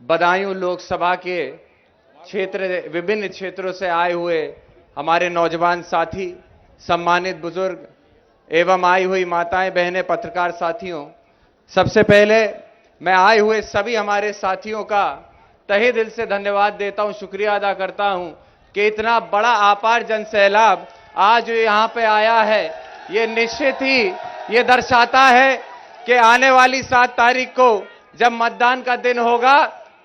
बदायूं लोकसभा के विभिन्न क्षेत्रों से आए हुए हमारे नौजवान साथी, सम्मानित बुजुर्ग एवं आई हुई माताएं, बहनें, पत्रकार साथियों, सबसे पहले मैं आए हुए सभी हमारे साथियों का तहे दिल से धन्यवाद देता हूं, शुक्रिया अदा करता हूं कि इतना बड़ा अपार जन सैलाब आज यहां पे आया है। ये निश्चित ही ये दर्शाता है कि आने वाली 7 तारीख को जब मतदान का दिन होगा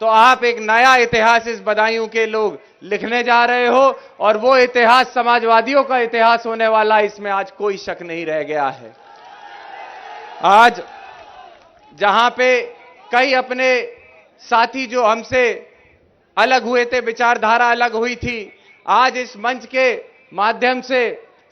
तो आप एक नया इतिहास इस बदायूं के लोग लिखने जा रहे हो और वो इतिहास समाजवादियों का इतिहास होने वाला, इसमें आज कोई शक नहीं रह गया है। आज जहां पे कई अपने साथी जो हमसे अलग हुए थे, विचारधारा अलग हुई थी, आज इस मंच के माध्यम से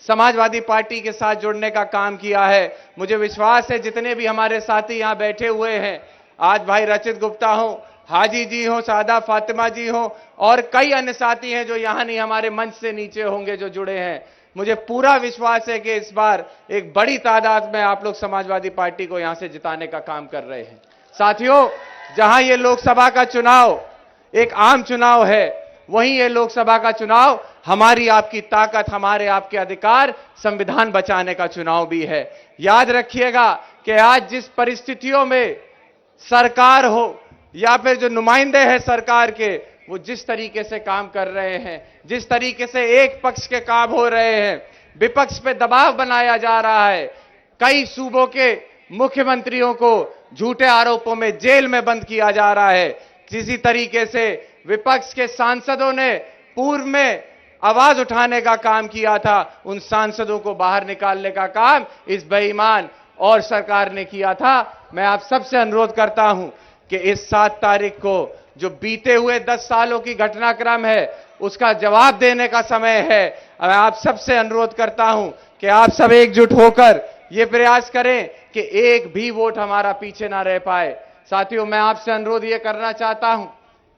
समाजवादी पार्टी के साथ जुड़ने का काम किया है। मुझे विश्वास है जितने भी हमारे साथी यहां बैठे हुए हैं, आज भाई रचित गुप्ता हो, हाजी जी हो, सादा फातिमा जी हो और कई अन्य साथी हैं जो यहां नहीं, हमारे मंच से नीचे होंगे जो जुड़े हैं, मुझे पूरा विश्वास है कि इस बार एक बड़ी तादाद में आप लोग समाजवादी पार्टी को यहां से जिताने का काम कर रहे हैं। साथियों, जहां ये लोकसभा का चुनाव एक आम चुनाव है, वहीं ये लोकसभा का चुनाव हमारी आपकी ताकत, हमारे आपके अधिकार, संविधान बचाने का चुनाव भी है। याद रखिएगा कि आज जिस परिस्थितियों में सरकार हो या फिर जो नुमाइंदे हैं सरकार के, वो जिस तरीके से काम कर रहे हैं, जिस तरीके से एक पक्ष के काम हो रहे हैं, विपक्ष पे दबाव बनाया जा रहा है, कई सूबों के मुख्यमंत्रियों को झूठे आरोपों में जेल में बंद किया जा रहा है, किसी तरीके से विपक्ष के सांसदों ने पूर्व में आवाज उठाने का काम किया था, उन सांसदों को बाहर निकालने का काम इस बेईमान और सरकार ने किया था। मैं आप सबसे अनुरोध करता हूं कि इस 7 तारीख को जो बीते हुए 10 सालों की घटनाक्रम है, उसका जवाब देने का समय है। मैं आप सबसे अनुरोध करता हूं कि आप सब एकजुट होकर यह प्रयास करें कि एक भी वोट हमारा पीछे ना रह पाए। साथियों, मैं आपसे अनुरोध यह करना चाहता हूं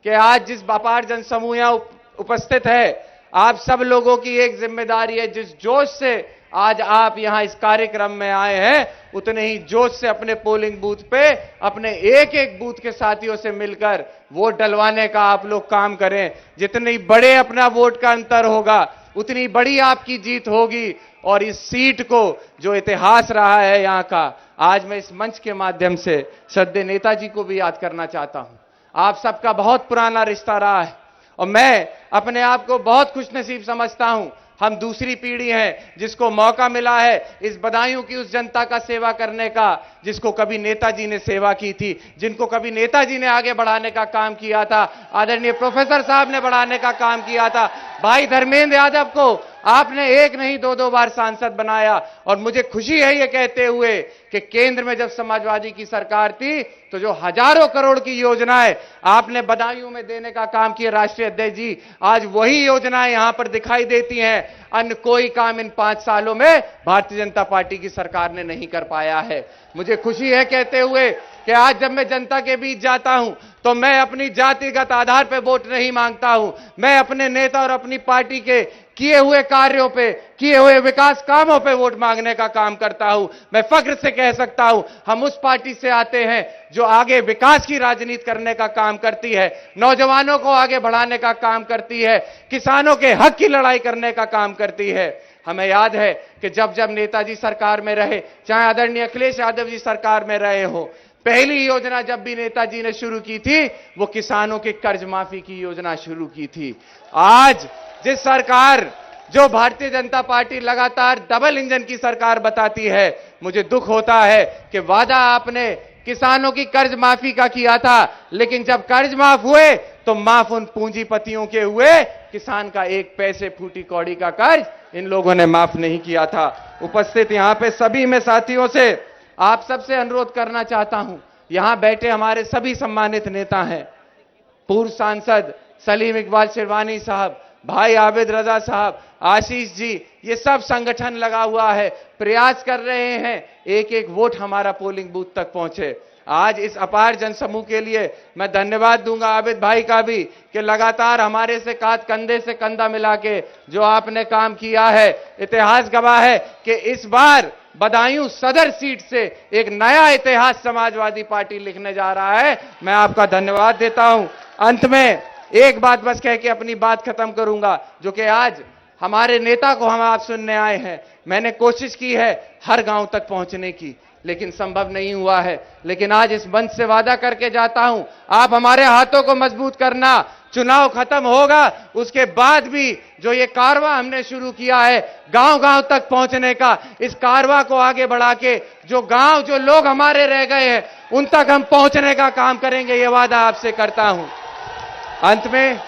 कि आज जिस अपार जनसमूह यहां उपस्थित है, आप सब लोगों की एक जिम्मेदारी है, जिस जोश से आज आप यहां इस कार्यक्रम में आए हैं, उतने ही जोश से अपने पोलिंग बूथ पे अपने एक एक बूथ के साथियों से मिलकर वोट डलवाने का आप लोग काम करें। जितनी बड़े अपना वोट का अंतर होगा, उतनी बड़ी आपकी जीत होगी और इस सीट को जो इतिहास रहा है यहां का, आज मैं इस मंच के माध्यम से श्रद्धेय नेताजी को भी याद करना चाहता हूं। आप सबका बहुत पुराना रिश्ता रहा है और मैं अपने आप को बहुत खुशनसीब समझता हूं। हम दूसरी पीढ़ी हैं जिसको मौका मिला है इस बदायूं की उस जनता का सेवा करने का, जिसको कभी नेताजी ने सेवा की थी, जिनको कभी नेताजी ने आगे बढ़ाने का काम किया था, आदरणीय प्रोफेसर साहब ने बढ़ाने का काम किया था। भाई धर्मेंद्र यादव को आपने एक नहीं 2-2 बार सांसद बनाया और मुझे खुशी है ये कहते हुए कि केंद्र में जब समाजवादी की सरकार थी तो जो हजारों करोड़ की योजनाएं आपने बदायूं में देने का काम किया राष्ट्रीय अध्यक्ष जी, आज वही योजनाएं यहां पर दिखाई देती हैं। अन्य कोई काम इन 5 सालों में भारतीय जनता पार्टी की सरकार ने नहीं कर पाया है। मुझे खुशी है कहते हुए कि आज जब मैं जनता के बीच जाता हूं तो मैं अपनी जातिगत आधार पर वोट नहीं मांगता हूं, मैं अपने नेता और अपनी पार्टी के किए हुए कार्यों पे, किए हुए विकास कामों पे वोट मांगने का काम करता हूं। मैं फख्र से कह सकता हूं हम उस पार्टी से आते हैं जो आगे विकास की राजनीति करने का काम करती है, नौजवानों को आगे बढ़ाने का काम करती है, किसानों के हक की लड़ाई करने का काम करती है। हमें याद है कि जब जब नेताजी सरकार में रहे, चाहे आदरणीय अखिलेश यादव जी सरकार में रहे हो, पहली योजना जब भी नेताजी ने शुरू की थी वो किसानों के कर्ज माफी की योजना शुरू की थी। आज जिस सरकार, जो भारतीय जनता पार्टी लगातार डबल इंजन की सरकार बताती है, मुझे दुख होता है कि वादा आपने किसानों की कर्ज माफी का किया था, लेकिन जब कर्ज माफ हुए तो माफ उन पूंजीपतियों के हुए, किसान का 1 पैसे फूटी कौड़ी का कर्ज इन लोगों ने माफ नहीं किया था। उपस्थित यहां पे सभी में साथियों से आप सबसे अनुरोध करना चाहता हूं, यहां बैठे हमारे सभी सम्मानित नेता हैं, पूर्व सांसद सलीम इकबाल शिरवानी साहब, भाई आबिद रजा साहब, आशीष जी, ये सब संगठन लगा हुआ है, प्रयास कर रहे हैं एक एक वोट हमारा पोलिंग बूथ तक पहुंचे। आज इस अपार जनसमूह के लिए मैं धन्यवाद दूंगा आबिद भाई का भी कि लगातार हमारे से कंधे से कंधा मिला के जो आपने काम किया है। इतिहास गवाह है कि इस बार बदायूं सदर सीट से एक नया इतिहास समाजवादी पार्टी लिखने जा रहा है। मैं आपका धन्यवाद देता हूं। अंत में एक बात बस कह के अपनी बात खत्म करूंगा, जो कि आज हमारे नेता को हम आप सुनने आए हैं। मैंने कोशिश की है हर गांव तक पहुंचने की, लेकिन संभव नहीं हुआ है। लेकिन आज इस मंच से वादा करके जाता हूं, आप हमारे हाथों को मजबूत करना। चुनाव खत्म होगा, उसके बाद भी जो ये कारवां हमने शुरू किया है गांव-गांव तक पहुंचने का, इस कारवां को आगे बढ़ा के जो गांव, जो लोग हमारे रह गए हैं, उन तक हम पहुंचने का काम करेंगे, ये वादा आपसे करता हूं। अंत में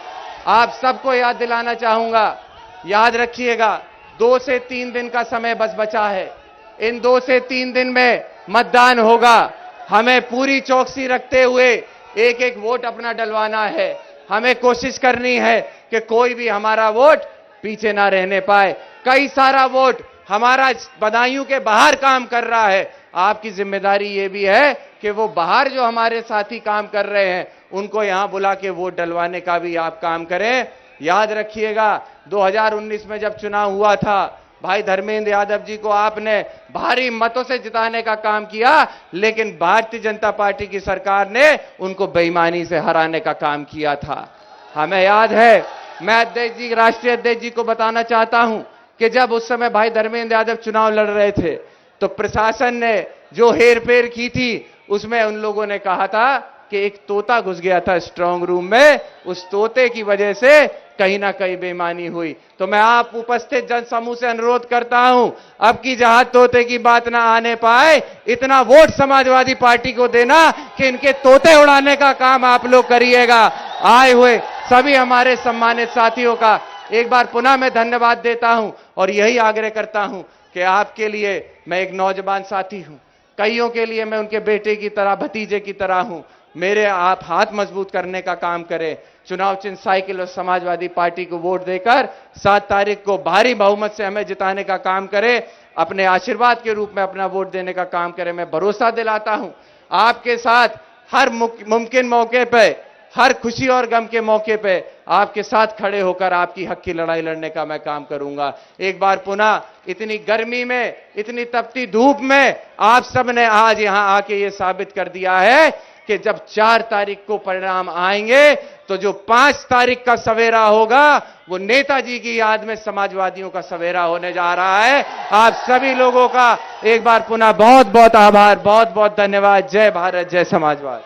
आप सबको याद दिलाना चाहूंगा, याद रखिएगा 2 से 3 दिन का समय बस बचा है। इन 2 से 3 दिन में मतदान होगा। हमें पूरी चौकसी रखते हुए एक एक वोट अपना डलवाना है। हमें कोशिश करनी है कि कोई भी हमारा वोट पीछे ना रहने पाए। कई सारा वोट हमारा बदायूं के बाहर काम कर रहा है। आपकी जिम्मेदारी ये भी है कि वो बाहर जो हमारे साथी काम कर रहे हैं उनको यहां बुला के वोट डलवाने का भी आप काम करें। याद रखिएगा 2019 में जब चुनाव हुआ था, भाई धर्मेंद्र यादव जी को आपने भारी मतों से जिताने का काम किया, लेकिन भारतीय जनता पार्टी की सरकार ने उनको बेईमानी से हराने का काम किया था। हमें याद है, मैं अध्यक्ष जी, राष्ट्रीय अध्यक्ष जी को बताना चाहता हूं कि जब उस समय भाई धर्मेंद्र यादव चुनाव लड़ रहे थे तो प्रशासन ने जो हेरफेर की थी उसमें उन लोगों ने कहा था कि एक तोता घुस गया था स्ट्रांग रूम में, उस तोते की वजह से कहीं ना कहीं बेईमानी हुई। तो मैं आप उपस्थित जन समूह से अनुरोध करता हूं, अब की जहां तोते की बात ना आने पाए, इतना वोट समाजवादी पार्टी को देना कि इनके तोते उड़ाने का काम आप लोग करिएगा। आए हुए सभी हमारे सम्मानित साथियों का एक बार पुनः मैं धन्यवाद देता हूं और यही आग्रह करता हूं कि आपके लिए मैं एक नौजवान साथी हूं, कईयों के लिए मैं उनके बेटे की तरह, भतीजे की तरह हूं। मेरे आप हाथ मजबूत करने का काम करें। चुनाव चिन्ह साइकिल और समाजवादी पार्टी को वोट देकर 7 तारीख को भारी बहुमत से हमें जिताने का काम करें। अपने आशीर्वाद के रूप में अपना वोट देने का काम करें। मैं भरोसा दिलाता हूं आपके साथ हर मुमकिन मौके पे, हर खुशी और गम के मौके पे आपके साथ खड़े होकर आपकी हक की लड़ाई लड़ने का मैं काम करूंगा। एक बार पुनः इतनी गर्मी में, इतनी तपती धूप में आप सबने आज यहां आके ये साबित कर दिया है कि जब 4 तारीख को परिणाम आएंगे तो जो 5 तारीख का सवेरा होगा वो नेताजी की याद में समाजवादियों का सवेरा होने जा रहा है। आप सभी लोगों का एक बार पुनः बहुत बहुत आभार, बहुत बहुत धन्यवाद। जय भारत, जय समाजवाद।